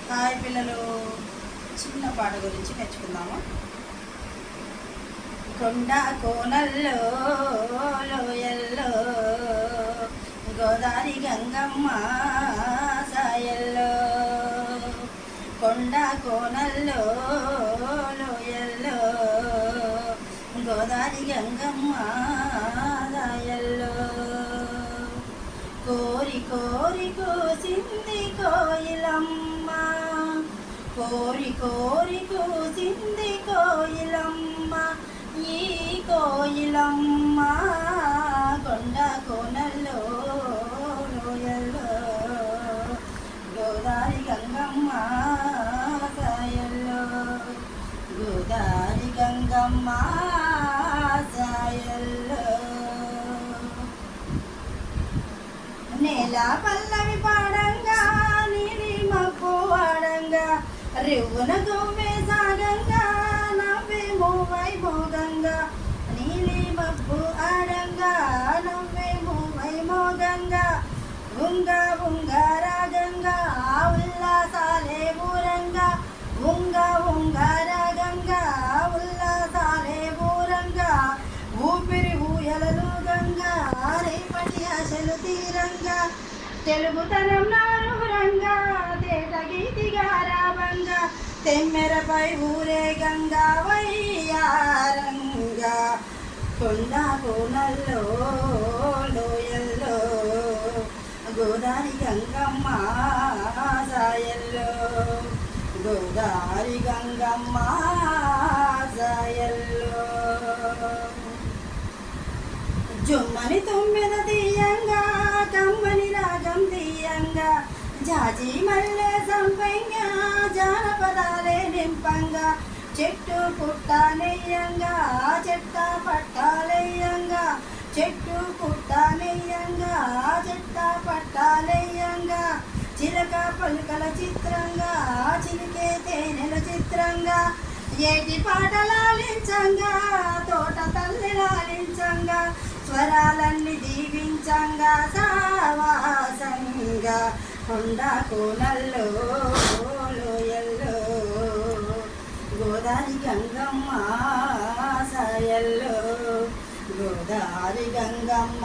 Hi పిల్లలు, చిన్న పాట గురించి నేర్చుకుందాము. కొండ కోనల్లో లోయల్లో గోదావరి గంగమ్మ సాయల్లో, కొండ కోనల్లో లోయల్లో గోదావరి గంగమ్మ సాయల్లో, కోరి కోరి కోసింది కోయిలమ్మ, కోరి కోరి కూసింది కోయిలమ్మ, ఈ కోయిలమ్మ కొండ కోనల్లో లోయల్లో గోదావరి గంగమ్మ సాయల్లో, గోదావరి గంగమ్మ సాయల్లో. నేల పల్లవి పాడంగా నీలి మబ్బు వాడంగా, రివ్వున దువ్వే సాగంగా నవ్వేమో వైభోగంగా, నీలి మబ్బు ఆడంగా నవ్వేమో వైభోగంగా, ఉంగ ఉంగ రాగంగా ఉల్లాసాలే ఊరంగా, ఉంగ ఉంగ రాగంగా ఉల్లాసాలే ఊరంగా, ఊపిరి ఊయలలు గంగా రేపటి ఆశలు తీరంగా, తెలుగుతనం నారూరంగా తేట గీతిగా రావంగా, తెమ్మెరపై ఊరే గంగా వయ్యారంగా, కొండ కోనల్లో లోయల్లో గోదావరి గంగమ్మ సాయల్లో, గోదావరి గంగమ్మ సాయల్లో. జుమ్మని తొమ్మిద తీయంగా కమ్మని రాగం తీయంగా, జాజి మల్లె సంపంగా జానపదాలే నింపంగా, చెట్టు పుట్ట నెయ్యంగా చెట్ట పట్టాలెయ్యంగా, చెట్టు పుట్ట నెయ్యంగా చెట్ట పట్టాలెయ్యంగా, చిలక పలుకల చిత్రంగా చిలికే తేనెల చిత్రంగా, ఏటి పాటలాలించంగా తోట తల్లి లాలించంగా, స్వరాలన్నీ దీవించంగా సావాసంగా, కొండ కోనల్లో లోయల్లో గోదావరి గంగమ్మ సాయల్లో, గోదావరి గంగమ్మ